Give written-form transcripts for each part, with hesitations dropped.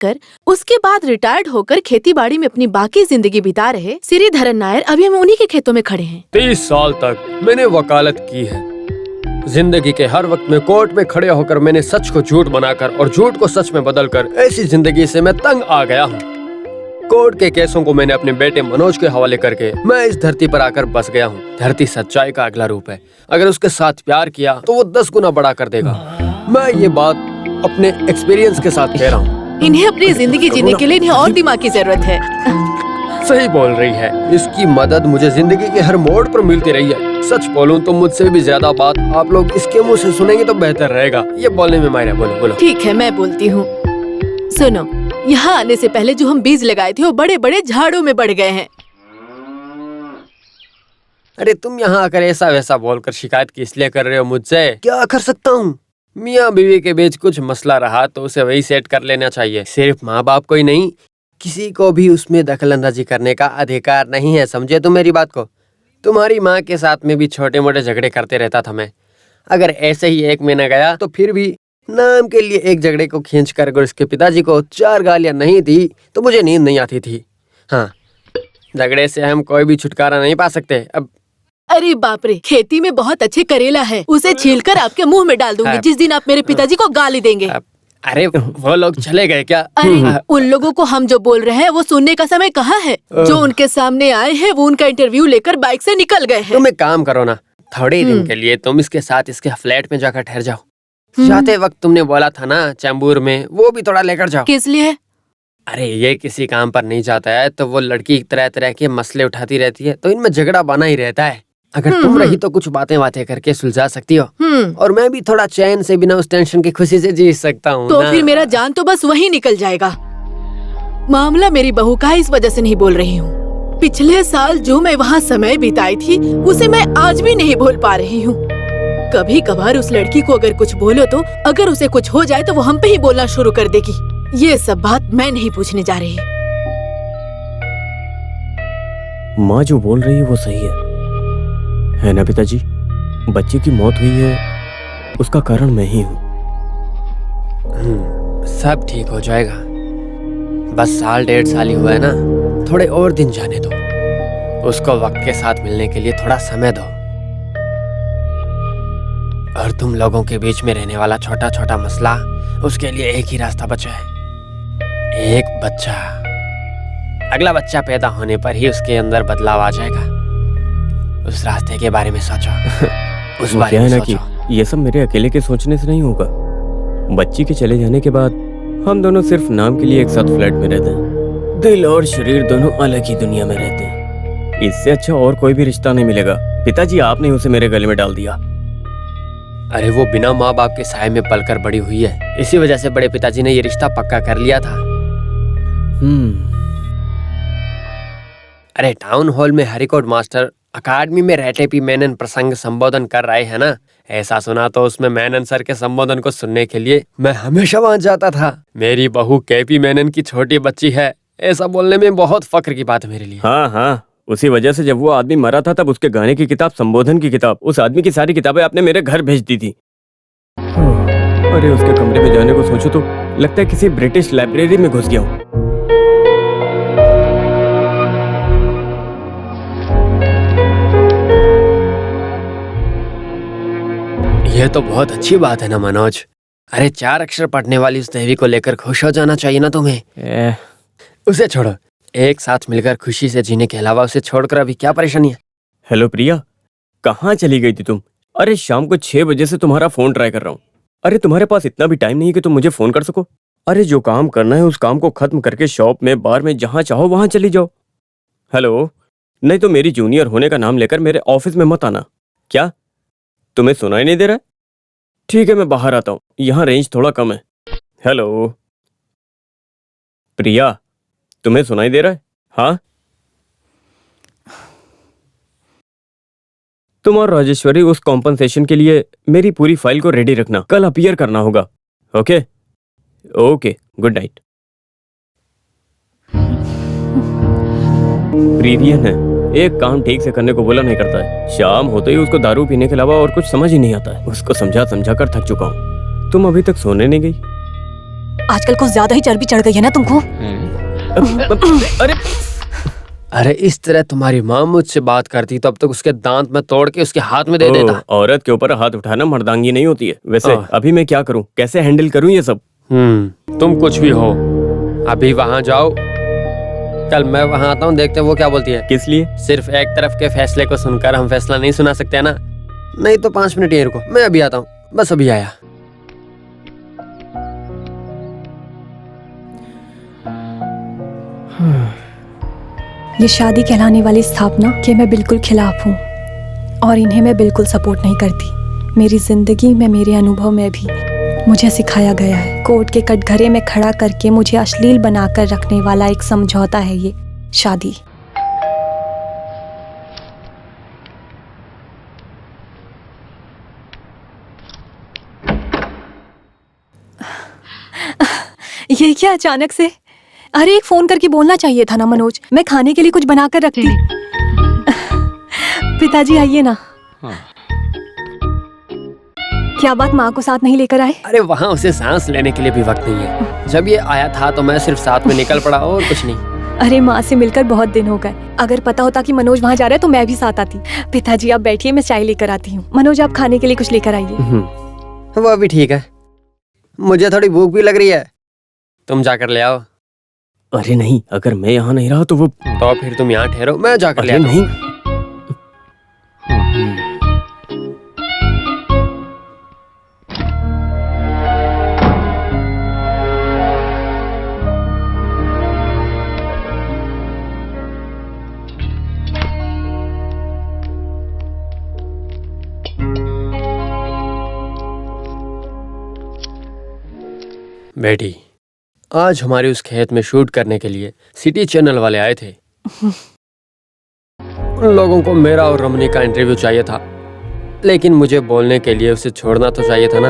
कर उसके बाद रिटायर्ड होकर खेती बाड़ी में अपनी बाकी जिंदगी बिता रहे श्रीधरन नायर अभी हम उन्हीं के खेतों में खड़े हैं। 30 साल तक मैंने वकालत की है। जिंदगी के हर वक्त में कोर्ट में खड़े होकर मैंने सच को झूठ बनाकर और झूठ को सच में बदलकर ऐसी जिंदगी से मैं तंग आ गया हूँ। कोर्ट के केसों को मैंने अपने बेटे मनोज के हवाले करके मैं इस धरती पर आकर बस गया हूँ। धरती सच्चाई का अगला रूप है। अगर उसके साथ प्यार किया तो वो 10 गुना बड़ा कर देगा। मैं ये बात अपने एक्सपीरियंस के साथ कह रहा हूँ। इन्हें अपनी जिंदगी जीने के लिए इन्हें और दिमाग की जरूरत है। सही बोल रही है। इसकी मदद मुझे जिंदगी के हर मोड़ पर मिलती रही है। सच बोलूं तो मुझसे भी ज्यादा बात आप लोग इसके मुंह से सुनेंगे तो बेहतर रहेगा। ये बोलने में मायरा, बोलो बोलो। ठीक है, मैं बोलती हूँ। सुनो, यहाँ आने से पहले जो हम बीज लगाए थे वो बड़े बड़े झाड़ों में बढ़ गए हैं। अरे तुम यहाँ आकर ऐसा वैसा बोलकर शिकायत किस लिए कर रहे हो मुझसे? क्या कर सकता हूँ? मियाँ बीवी के बीच कुछ मसला रहा तो उसे वही सेट कर लेना चाहिए। सिर्फ माँ बाप को ही नहीं, किसी को भी उसमें दखलंदाजी करने का अधिकार नहीं है। समझे तुम मेरी बात को? तुम्हारी माँ के साथ में भी छोटे मोटे झगड़े करते रहता था मैं। अगर ऐसे ही 1 महीना गया तो फिर भी नाम के लिए एक झगड़े को खींच कर अगर उसके पिताजी को 4 गालियां नहीं दी तो मुझे नींद नहीं आती थी। हाँ, झगड़े से हम कोई भी छुटकारा नहीं पा सकते। अब अरे बाप रे, खेती में बहुत अच्छे करेला है, उसे छीलकर आपके मुंह में डाल दूंगी जिस दिन आप मेरे पिताजी को गाली देंगे। अरे वो लोग चले गए क्या? अरे उन लोगों को हम जो बोल रहे हैं वो सुनने का समय कहाँ है? जो उनके सामने आए हैं वो उनका इंटरव्यू लेकर बाइक से निकल गए हैं। तुम एक काम करो ना, थोड़े दिन के लिए तुम इसके साथ इसके फ्लैट में जाकर ठहर जाओ। जाते वक्त तुमने बोला था ना चैम्बूर में, वो भी थोड़ा लेकर जाओ। किस लिए? अरे ये किसी काम पर नहीं जाता है तो वो लड़की तरह तरह के मसले उठाती रहती है तो इनमें झगड़ा बना ही रहता है। अगर तुम रही तो कुछ बातें करके सुलझा सकती हो और मैं भी थोड़ा चैन से बिना उस टेंशन की खुशी से जी सकता हूँ। तो फिर मेरा जान तो बस वही निकल जाएगा। मामला मेरी बहू का इस वजह से नहीं बोल रही हूँ। पिछले साल जो मैं वहाँ समय बिताई थी उसे मैं आज भी नहीं भूल पा रही हूँ। कभी कभार उस लड़की को अगर कुछ बोलो तो अगर उसे कुछ हो जाए तो वो हम पे ही बोलना शुरू कर देगी। ये सब बात मैं नहीं पूछने जा रही। माँ जो बोल रही है वो सही है ना पिताजी? बच्चे की मौत हुई है, उसका कारण मैं ही हूँ। सब ठीक हो जाएगा। बस 1.5 साल ही हुआ है ना, थोड़े और दिन जाने दो। उसको वक्त के साथ मिलने के लिए थोड़ा समय दो। और तुम लोगों के बीच में रहने वाला छोटा छोटा मसला, उसके लिए एक ही रास्ता बचा है, एक बच्चा। अगला बच्चा पैदा होने पर ही उसके अंदर बदलाव आ जाएगा। उस रास्ते के बारे में सोचो। उस बारे में सोचो। कि ये सब मेरे अकेले के सोचने से नहीं होगा। बच्ची के चले जाने के बाद हम दोनों सिर्फ नाम के लिए एक साथ फ्लैट में रहते हैं। दिल और शरीर दोनों अलग ही दुनिया में रहते हैं। इससे अच्छा और कोई भी रिश्ता नहीं मिलेगा। पिताजी आपने उसे मेरे गले में डाल दिया। अरे वो बिना माँ बाप के साए में पलकर बड़ी हुई है, इसी वजह से बड़े पिताजी ने ये रिश्ता पक्का कर लिया था। अरे टाउन हॉल में हरिकोट मास्टर अकादमी में रेटेपी मेनन प्रसंग संबोधन कर रहे हैं ना, ऐसा सुना तो उसमें मेनन सर के संबोधन को सुनने के लिए मैं हमेशा वहां जाता था। मेरी बहू केपी मेनन की छोटी बच्ची है, ऐसा बोलने में बहुत फक्र की बात है मेरे लिए। हाँ, उसी वजह से जब वो आदमी मरा था तब उसके गाने की किताब, संबोधन की किताब, उस आदमी की सारी किताबें आपने मेरे घर भेज दी थी। अरे उसके कमरे में जाने को सोचो तो लगता है किसी ब्रिटिश लाइब्रेरी में घुस गया हूँ। यह तो बहुत अच्छी बात है ना मनोज। अरे 4 अक्षर पढ़ने वाली उस देवी को लेकर खुश हो जाना चाहिए ना तुम्हें। उसे छोड़ो, एक साथ मिलकर खुशी से जीने के अलावा उसे छोड़कर अभी क्या परेशानी है? हेलो प्रिया, कहाँ चली गई थी तुम? अरे शाम को 6 बजे से तुम्हारा फोन ट्राई कर रहा हूँ। अरे तुम्हारे पास इतना भी टाइम नहीं है कि तुम मुझे फोन कर सको? अरे जो काम करना है उस काम को खत्म करके शॉप में, बार में, जहाँ चाहो वहां चली जाओ। हेलो, नहीं तो मेरी जूनियर होने का नाम लेकर मेरे ऑफिस में मत आना। क्या तुम्हें सुनाई नहीं दे रहा है? ठीक है, मैं बाहर आता हूँ, यहाँ रेंज थोड़ा कम है। हेलो प्रिया, तुम्हें सुनाई दे रहा है? हाँ, तुम और राजेश्वरी उस कॉम्पनसेशन के लिए मेरी पूरी फाइल को रेडी रखना। कल अपीयर करना होगा। Okay, good night. प्रीवियन है, एक काम ठीक से करने को बोला नहीं करता है। शाम होते ही उसको दारू पीने के अलावा और कुछ समझ ही नहीं आता है। उसको समझा कर थक चुका हूँ। तुम अभी तक सोने नहीं गई? आजकल कुछ ज्यादा ही चर्बी चढ़ गई है ना तुमको। अरे अरे इस तरह तुम्हारी माँ मुझसे बात करती तो अब तक उसके दांत में तोड़ के उसके हाथ में दे देता। औरत के ऊपर हाथ उठाना मर्दांगी नहीं होती है। वैसे हाँ। अभी मैं क्या करूं, कैसे हैंडल करूं ये सब? तुम कुछ भी हो, अभी वहां जाओ, कल मैं वहां आता हूँ, देखते हैं वो क्या बोलती है। किस लिए? सिर्फ एक तरफ के फैसले को सुनकर हम फैसला नहीं सुना सकते है ना। नहीं तो 5 मिनट यहीं रुको, मैं अभी आता हूँ, बस अभी आया। ये शादी कहलाने वाली स्थापना के मैं बिल्कुल खिलाफ हूँ और इन्हें मैं बिल्कुल सपोर्ट नहीं करती। मेरी जिंदगी में, मेरे अनुभव में भी मुझे सिखाया गया है, कोर्ट के कटघरे में खड़ा करके मुझे अश्लील बनाकर रखने वाला एक समझौता है ये शादी। ये क्या अचानक से? अरे एक फोन करके बोलना चाहिए था ना मनोज, मैं खाने के लिए कुछ बनाकर रखती। पिताजी आइए ना। क्या बात, माँ को साथ नहीं लेकर आए? अरे वहाँ उसे सांस लेने के लिए भी वक्त नहीं है। जब ये आया था तो मैं सिर्फ साथ में निकल पड़ा और कुछ नहीं। अरे माँ से मिलकर बहुत दिन हो गए। अगर पता होता कि मनोज वहाँ जा रहा है तो मैं भी साथ आती। पिताजी आप बैठिए, मैं चाय लेकर आती हूँ। मनोज आप खाने के लिए कुछ लेकर आइए। वो भी ठीक है, मुझे थोड़ी भूख भी लग रही है, तुम जाकर ले आओ। अरे नहीं, अगर मैं यहाँ नहीं रहा तो वो। तो फिर तुम यहाँ ठहरो, मैं जाकर ले अरे आता हूँ। नहीं। बेटी, आज हमारे उस खेत में शूट करने के लिए सिटी चैनल वाले आए थे। उन लोगों को मेरा और रमनी का इंटरव्यू चाहिए था, लेकिन मुझे बोलने के लिए उसे छोड़ना तो चाहिए था ना।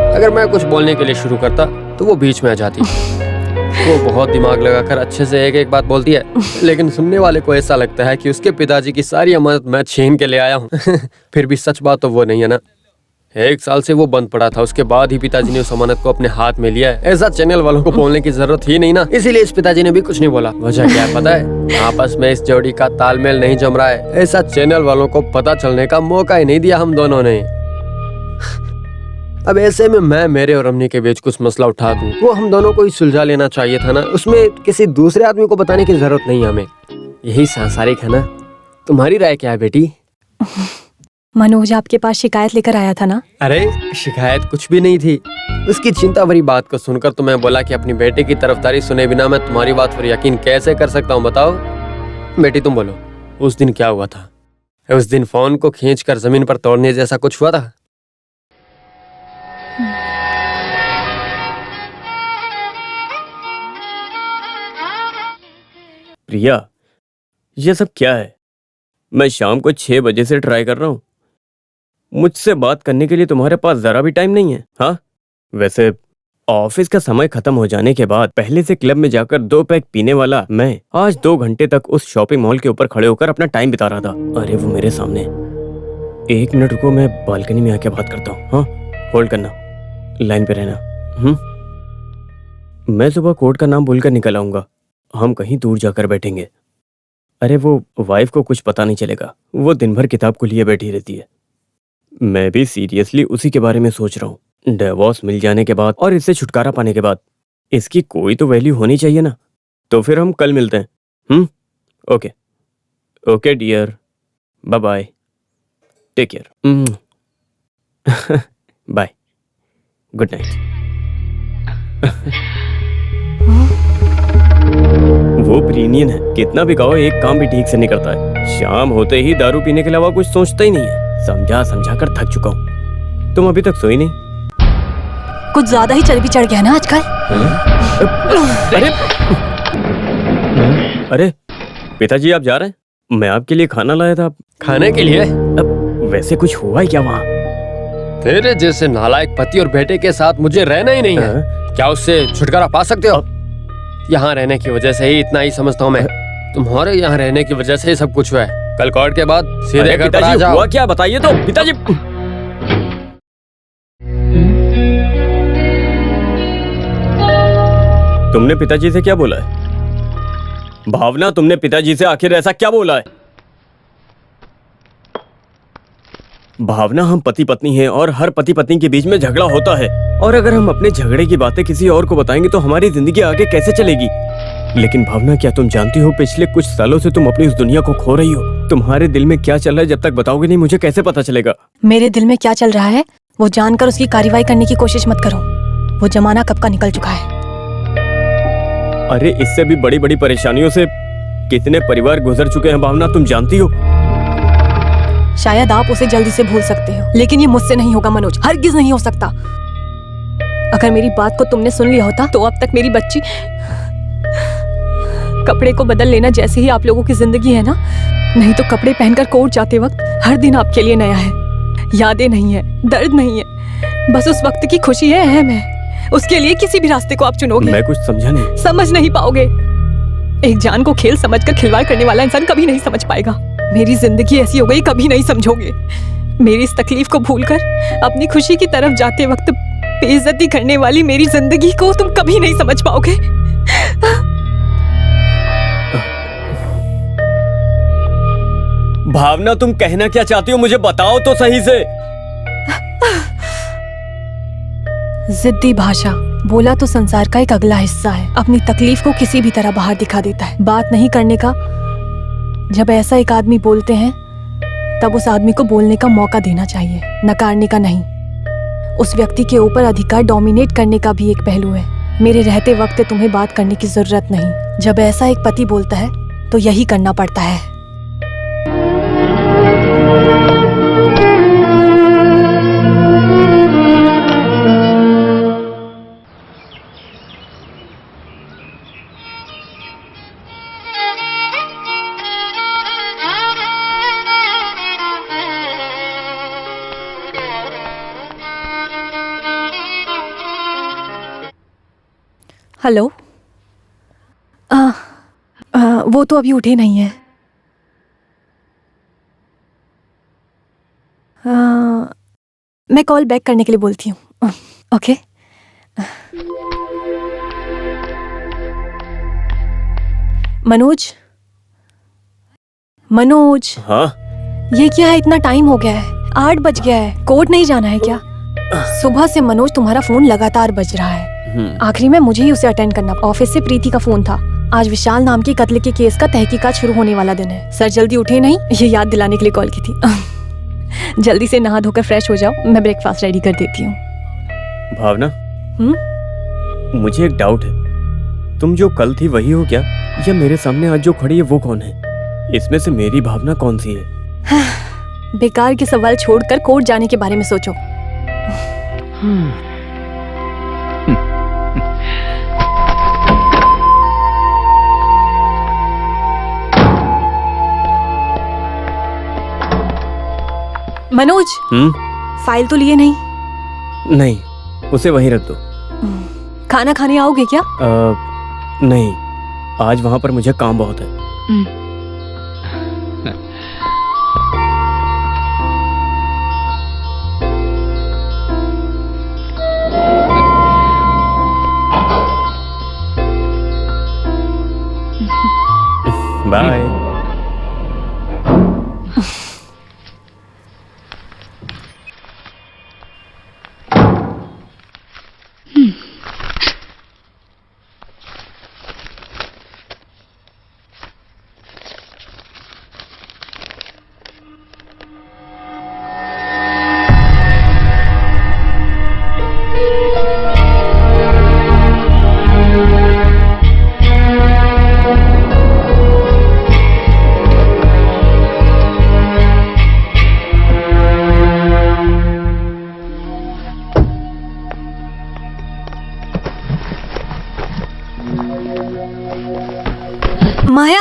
अगर मैं कुछ बोलने के लिए शुरू करता तो वो बीच में आ जाती। वो बहुत दिमाग लगाकर अच्छे से एक एक बात बोलती है, लेकिन सुनने वाले को ऐसा लगता है कि उसके पिताजी की सारी अमानत मैं छीन के ले आया हूँ। फिर भी सच बात तो वो नहीं है ना। 1 साल से वो बंद पड़ा था, उसके बाद ही पिताजी ने उस अमानत को अपने हाथ में लिया है। ऐसा चैनल वालों को बोलने की जरूरत ही नहीं ना, इसीलिए इस पिताजी ने भी कुछ नहीं बोला। वजह क्या है पता है? आपस में इस जोड़ी का तालमेल नहीं जम रहा है। ऐसा चैनल वालों को पता चलने का मौका ही नहीं दिया हम दोनों ने। अब ऐसे में मैं मेरे और रमनी के बीच कुछ मसला उठा दूं, वो हम दोनों को ही सुलझा लेना चाहिए था ना। उसमें किसी दूसरे आदमी को बताने की जरूरत नहीं है हमें। यही सांसारिक है ना। तुम्हारी राय क्या है बेटी? मनोज आपके पास शिकायत लेकर आया था ना? अरे शिकायत कुछ भी नहीं थी। उसकी चिंता भरी बात को सुनकर तो मैं बोला कि अपनी बेटे की तरफदारी सुने बिना मैं तुम्हारी बात पर यकीन कैसे कर सकता हूँ, बताओ। बेटी तुम बोलो, उस दिन क्या हुआ था? उस दिन फोन को खींचकर जमीन पर तोड़ने जैसा कुछ हुआ था? प्रिया, ये सब क्या है? मैं शाम को 6 बजे से ट्राई कर रहा हूँ। मुझसे बात करने के लिए तुम्हारे पास जरा भी टाइम नहीं है? हाँ, वैसे ऑफिस का समय खत्म हो जाने के बाद पहले से क्लब में जाकर 2 पैक पीने वाला मैं आज 2 घंटे तक उस शॉपिंग मॉल के ऊपर खड़े होकर अपना टाइम बिता रहा था। अरे वो मेरे सामने। 1 मिनट रुको, मैं बालकनी में आके बात करता हूँ। हाँ, होल्ड करना, लाइन पे रहना। मैं सुबह कोर्ट का नाम बोलकर निकल आऊंगा, हम कहीं दूर जाकर बैठेंगे। अरे वो वाइफ को कुछ पता नहीं चलेगा, वो दिन भर किताब को लिए बैठी रहती है। मैं भी सीरियसली उसी के बारे में सोच रहा हूँ। डिवोर्स मिल जाने के बाद और इससे छुटकारा पाने के बाद इसकी कोई तो वैल्यू होनी चाहिए ना। तो फिर हम कल मिलते हैं। Okay okay dear, bye bye, take care, bye, good night. वो प्रीनियन है, कितना भी कहो एक काम भी ठीक से नहीं करता है। शाम होते ही दारू पीने के अलावा कुछ सोचता ही नहीं है। समझा समझा कर थक चुका हूँ। तुम अभी तक सोई नहीं? कुछ ज्यादा ही चर्बी चढ़ गया ना आजकल। अरे अरे पिताजी, आप जा रहे हैं? मैं आपके लिए खाना लाया था। खाने के लिए? अब वैसे कुछ हुआ है क्या वहाँ? तेरे जैसे नालायक पति और बेटे के साथ मुझे रहना ही नहीं है। क्या उससे छुटकारा पा सकते हो? यहाँ रहने की वजह से ही इतना ही समझता हूँ मैं। तुम्हारे यहाँ रहने की वजह से ही सब कुछ हुआ है। कल कोर्ट के बाद सीधे घर पर आ जाओ। हुआ क्या, बताइए तो पिताजी। तुमने पिताजी से क्या बोला है? भावना, तुमने पिताजी से आखिर ऐसा क्या बोला है? भावना, हम पति पत्नी हैं और हर पति पत्नी के बीच में झगड़ा होता है, और अगर हम अपने झगड़े की बातें किसी और को बताएंगे तो हमारी जिंदगी आगे कैसे चलेगी? लेकिन भावना, क्या तुम जानती हो पिछले कुछ सालों से तुम अपनी उस दुनिया को खो रही हो? तुम्हारे दिल में क्या चल रहा है जब तक बताओगे नहीं मुझे कैसे पता चलेगा? मेरे दिल में क्या चल रहा है वो जानकर उसकी कार्रवाई करने की कोशिश मत करो। वो जमाना कब का निकल चुका है। अरे इससे भी बड़ी बड़ी परेशानियों से कितने परिवार गुजर चुके हैं भावना, तुम जानती हो। शायद आप उसे जल्दी से भूल सकते हो, लेकिन ये मुझसे नहीं होगा मनोज, हरगिज नहीं हो सकता। अगर मेरी बात को तुमने सुन लिया होता तो अब तक मेरी बच्ची कपड़े को बदल लेना जैसे ही आप लोगों की जिंदगी है ना। नहीं तो कपड़े पहनकर कोर्ट जाते वक्त हर दिन आपके लिए नया है। यादें नहीं है, दर्द नहीं है, बस उस वक्त की खुशी है, अहम है। उसके लिए किसी भी रास्ते को आप चुनोगे। मैं कुछ समझा नहीं। समझ नहीं पाओगे। एक जान को खेल समझकर खिलवाड़ करने वाला इंसान कभी नहीं समझ पाएगा। मेरी जिंदगी ऐसी हो गई, कभी नहीं समझोगे। मेरी इस तकलीफ को भूलकर अपनी खुशी की तरफ जाते वक्त बेइज्जती करने वाली मेरी जिंदगी को तुम कभी नहीं समझ पाओगे। भावना, तुम कहना क्या चाहती हो मुझे बताओ तो सही से। जिद्दी भाषा बोला तो संसार का एक अगला हिस्सा है। अपनी तकलीफ को किसी भी तरह बाहर दिखा देता है। बात नहीं करने का जब ऐसा एक आदमी बोलते हैं तब उस आदमी को बोलने का मौका देना चाहिए, नकारने का नहीं। उस व्यक्ति के ऊपर अधिकार डोमिनेट करने का भी एक पहलू है। मेरे रहते वक्त तुम्हें बात करने की जरूरत नहीं। जब ऐसा एक पति बोलता है तो यही करना पड़ता है। हेलो। वो तो अभी उठे नहीं है। मैं कॉल बैक करने के लिए बोलती हूँ। ओके। मनोज, मनोज। हाँ? ये क्या है, इतना टाइम हो गया है, 8 बज गया है। कोर्ट नहीं जाना है क्या? सुबह से मनोज तुम्हारा फोन लगातार बज रहा है। आखिरी में मुझे ही उसे अटेंड करना। ऑफिस से प्रीति का फोन था। आज विशाल नाम के कत्ल के केस का तहकीकात शुरू होने वाला दिन है। सर जल्दी उठे नहीं, ये याद दिलाने के लिए कॉल की थी। जल्दी से नहा धोकर फ्रेश हो जाओ, मैं ब्रेकफास्ट रेडी कर देती हूँ। भावना, मुझे एक डाउट है। तुम जो कल थी वही हो क्या, या मेरे सामने आज जो खड़ी है वो कौन है? इसमें से मेरी भावना कौन सी है? बेकार के सवाल छोड़कर कोर्ट जाने के बारे में सोचो। मनोज, फाइल तो लिए नहीं? नहीं, उसे वहीं रख दो। खाना खाने आओगे क्या? नहीं, आज वहां पर मुझे काम बहुत है। बाय। माया,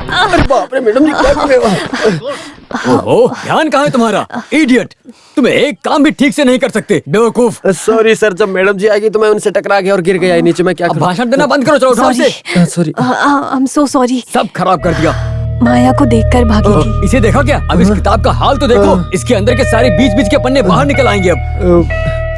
अरे बाप रे मैडम जी, क्या कर रहे हो? ओहो, ध्यान कहाँ है तुम्हारा? इडियट, तुम एक काम भी ठीक से नहीं कर सकते, बेवकूफ। सॉरी सर, जब मैडम जी आएगी तो मैं उनसे टकरा गया और गिर गया नीचे। मैं क्या करूं? भाषण देना बंद करो, चलो उठाओ इसे। Sorry. I am so sorry. सब खराब कर दिया। माया को देखकर भागेगी। इसे देखा क्या? अब इस किताब का हाल तो देखो। इसके अंदर के सारे बीच बीच के पन्ने बाहर निकल आएंगे अब।